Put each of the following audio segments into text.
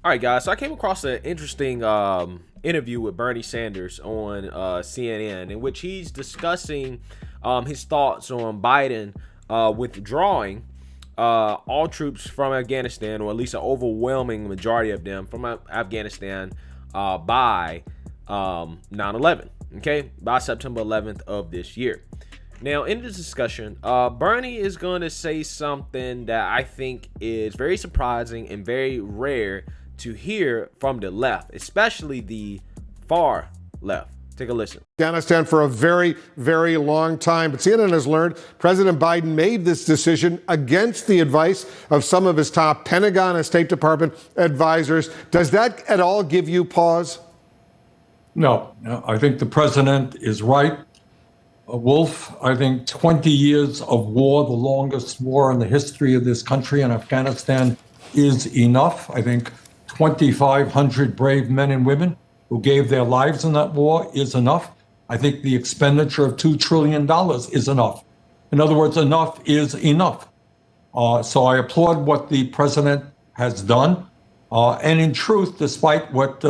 All right, guys. So I came across an interesting interview with Bernie Sanders on CNN, in which he's discussing his thoughts on Biden withdrawing all troops from Afghanistan, or at least an overwhelming majority of them from Afghanistan by 9/11. Okay, by September 11th of this year. Now, in this discussion, Bernie is going to say something that I think is very surprising and very rare to hear from the left, especially the far left. Take a listen. Afghanistan for a very, very long time. But CNN has learned President Biden made this decision against the advice of some of his top Pentagon and State Department advisors. Does that at all give you pause? No, I think the president is right. Wolf, I think 20 years of war, the longest war in the history of this country in Afghanistan, is enough. I think 2,500 brave men and women who gave their lives in that war is enough. I think the expenditure of $2 trillion is enough. In other words, enough is enough. So I applaud what the president has done. And in truth, despite what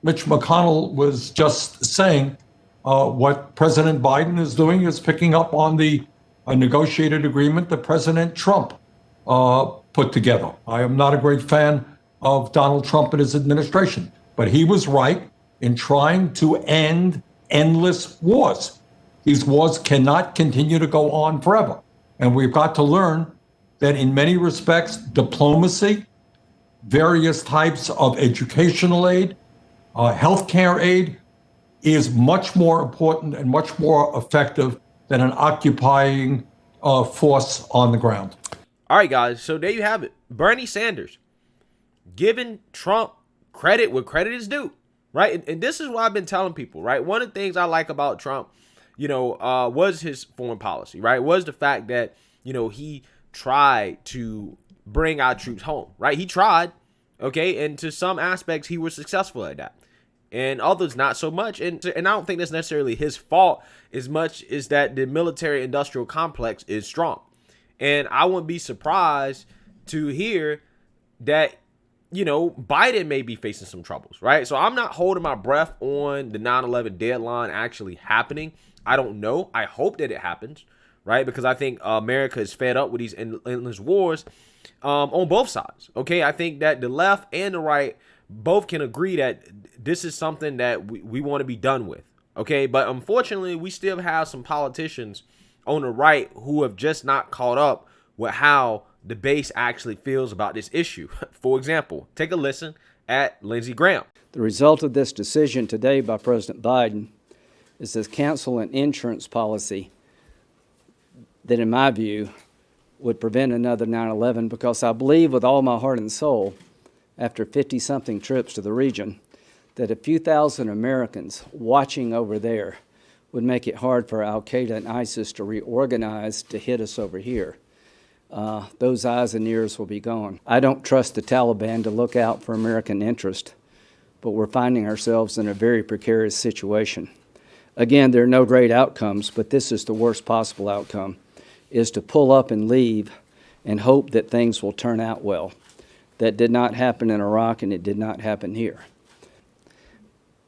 Mitch McConnell was just saying, what President Biden is doing is picking up on the negotiated agreement that President Trump put together. I am not a great fan of Donald Trump and his administration, but he was right in trying to end endless wars. These wars cannot continue to go on forever. And we've got to learn that in many respects, diplomacy, various types of educational aid, healthcare aid, is much more important and much more effective than an occupying force on the ground. All right, guys. So there you have it. Bernie Sanders giving Trump credit where credit is due, right? And this is what I've been telling people, right? One of the things I like about Trump, was his foreign policy, right? Was the fact that, he tried to bring our troops home, right? He tried, okay? And to some aspects, he was successful at that. And others not so much. And I don't think that's necessarily his fault as much as that the military industrial complex is strong. And I wouldn't be surprised to hear that, Biden may be facing some troubles, right? So I'm not holding my breath on the 9/11 deadline actually happening. I don't know. I hope that it happens, right? Because I think America is fed up with these endless wars on both sides. Okay, I think that the left and the right both can agree that this is something that we want to be done with. Okay, but unfortunately, we still have some politicians on the right who have just not caught up with how the base actually feels about this issue. For example, take a listen at Lindsey Graham. The result of this decision today by President Biden is to cancel an insurance policy that, in my view, would prevent another 9/11, because I believe with all my heart and soul, after 50-something trips to the region, that a few thousand Americans watching over there would make it hard for Al-Qaeda and ISIS to reorganize to hit us over here. Those eyes and ears will be gone. I don't trust the Taliban to look out for American interest, but we're finding ourselves in a very precarious situation. Again, there are no great outcomes, but this is the worst possible outcome, is to pull up and leave and hope that things will turn out well. That did not happen in Iraq, and it did not happen here.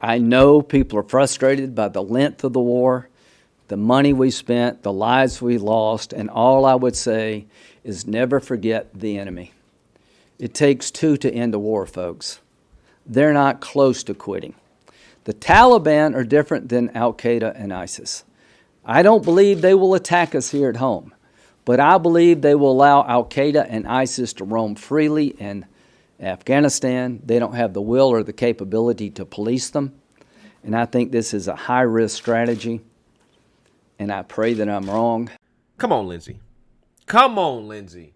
I know people are frustrated by the length of the war, the money we spent, the lives we lost, and all I would say is never forget the enemy. It takes two to end a war, folks. They're not close to quitting. The Taliban are different than Al-Qaeda and ISIS. I don't believe they will attack us here at home, but I believe they will allow Al-Qaeda and ISIS to roam freely in Afghanistan. They don't have the will or the capability to police them, and I think this is a high-risk strategy, and I pray that I'm wrong. Come on, Lindsey. Come on, Lindsey.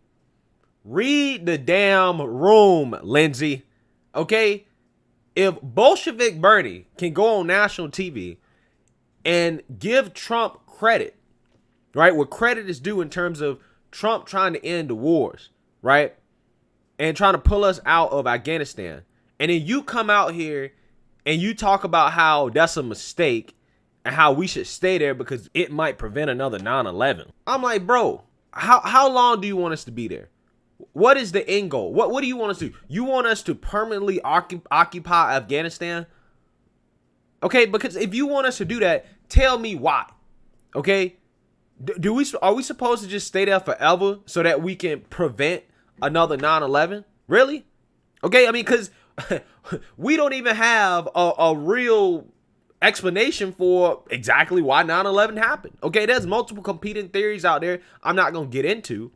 Read the damn room, Lindsey. Okay? If Bolshevik Bernie can go on national TV and give Trump credit, right, what credit is due in terms of Trump trying to end the wars, right, and trying to pull us out of Afghanistan, and then you come out here and you talk about how that's a mistake and how we should stay there because it might prevent another 9/11. I'm like, bro, how long do you want us to be there? What is the end goal? What do you want us to do? You want us to permanently occupy Afghanistan? Okay, because if you want us to do that, tell me why. Okay? Are we supposed to just stay there forever so that we can prevent another 9/11? Really? Okay, I mean, because we don't even have a real explanation for exactly why 9/11 happened. Okay, there's multiple competing theories out there I'm not going to get into.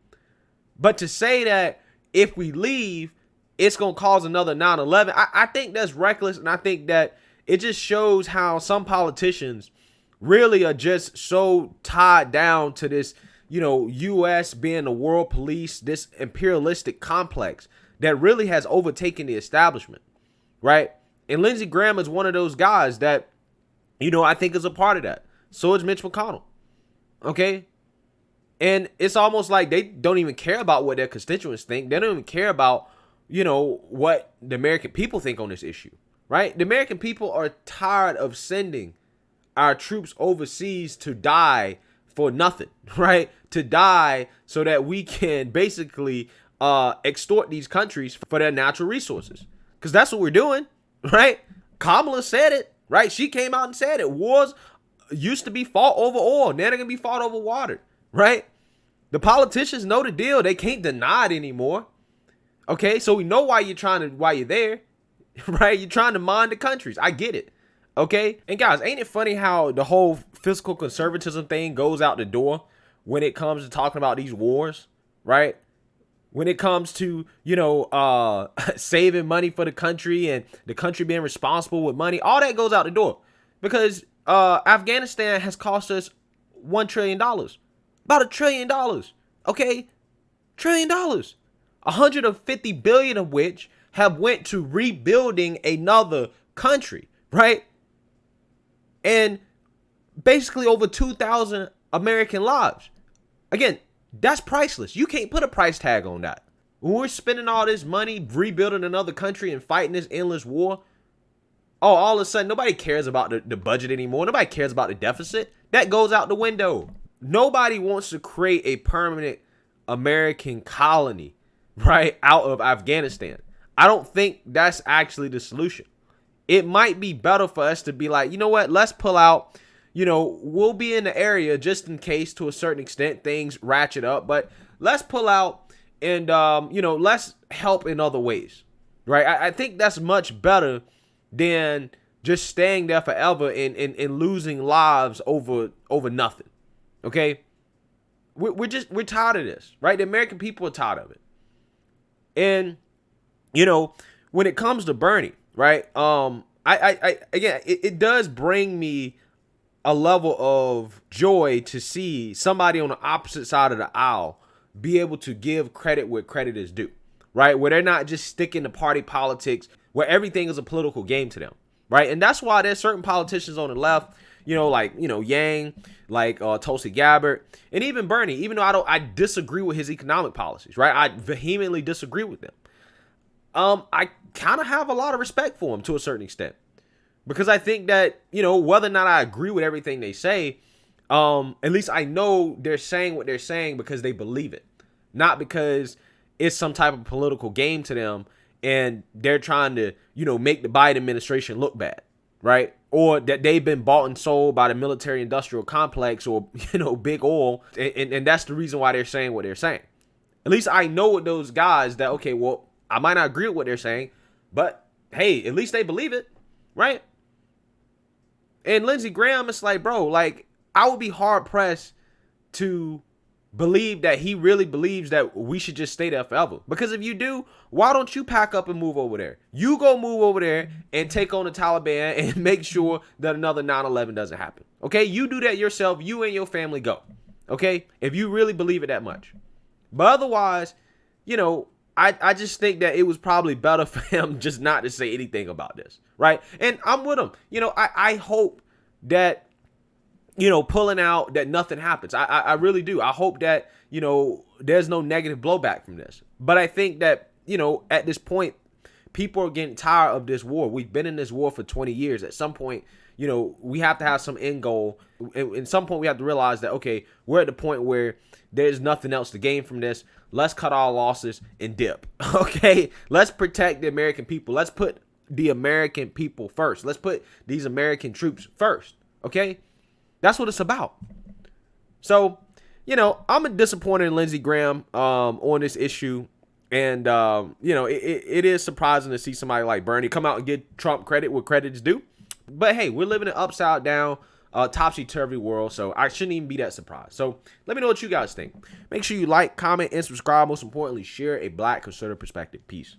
But to say that if we leave, it's going to cause another 9/11, I think that's reckless. And I think that it just shows how some politicians really are just so tied down to this, U.S. being the world police, this imperialistic complex that really has overtaken the establishment, right? And Lindsey Graham is one of those guys that, I think is a part of that. So is Mitch McConnell, okay? And it's almost like they don't even care about what their constituents think. They don't even care about, what the American people think on this issue, right? The American people are tired of sending our troops overseas to die for nothing, right? To die so that we can basically extort these countries for their natural resources. Because that's what we're doing, right? Kamala said it, right? She came out and said it. Wars used to be fought over oil. Now they're going to be fought over water, right? The politicians know the deal. They can't deny it anymore. Okay, so we know why you're there, right? You're trying to mine the countries. I get it. Okay, and guys, ain't it funny how the whole fiscal conservatism thing goes out the door when it comes to talking about these wars, right? When it comes to, saving money for the country and the country being responsible with money, all that goes out the door because Afghanistan has cost us $1 trillion, about $1 trillion. Okay, $1 trillion, 150 billion of which have went to rebuilding another country, right? And basically over 2,000 American lives. Again, that's priceless. You can't put a price tag on that. When we're spending all this money rebuilding another country and fighting this endless war, all of a sudden nobody cares about the budget anymore. Nobody cares about the deficit. That goes out the window. Nobody wants to create a permanent American colony, right, out of Afghanistan. I don't think that's actually the solution. It might be better for us to be like, you know what, let's pull out, we'll be in the area just in case to a certain extent things ratchet up, but let's pull out and, let's help in other ways, right? I think that's much better than just staying there forever and losing lives over nothing, okay? We're tired of this, right? The American people are tired of it. And, when it comes to Bernie, right? It does bring me a level of joy to see somebody on the opposite side of the aisle be able to give credit where credit is due, right? Where they're not just sticking to party politics, where everything is a political game to them, right? And that's why there's certain politicians on the left, Yang, like Tulsi Gabbard, and even Bernie, even though I disagree with his economic policies, right? I vehemently disagree with them. I kind of have a lot of respect for him to a certain extent because I think that, whether or not I agree with everything they say, at least I know they're saying what they're saying because they believe it, not because it's some type of political game to them and they're trying to, make the Biden administration look bad, right? Or that they've been bought and sold by the military industrial complex or, big oil. And that's the reason why they're saying what they're saying. At least I know with those guys that, okay, well, I might not agree with what they're saying, but hey, at least they believe it, right? And Lindsey Graham, it's like, bro, like, I would be hard pressed to believe that he really believes that we should just stay there forever. Because if you do, why don't you pack up and move over there? You go move over there and take on the Taliban and make sure that another 9/11 doesn't happen. Okay? You do that yourself. You and your family go. Okay? If you really believe it that much. But otherwise, I just think that it was probably better for him just not to say anything about this, right? And I'm with him. I hope that, pulling out, that nothing happens. I really do. I hope that, there's no negative blowback from this. But I think that, at this point, people are getting tired of this war. We've been in this war for 20 years. At some point, we have to have some end goal. At some point, we have to realize that, okay, we're at the point where there's nothing else to gain from this. Let's cut our losses and dip. Okay, let's protect the American people. Let's put the American people first. Let's put these American troops first. Okay, that's what it's about. So, I'm disappointed in Lindsey Graham on this issue. And, it is surprising to see somebody like Bernie come out and give Trump credit where credit is due. But hey, we're living in an upside down, topsy-turvy world, so I shouldn't even be that surprised. So let me know what you guys think. Make sure you like, comment, and subscribe. Most importantly, share a Black conservative perspective. Peace.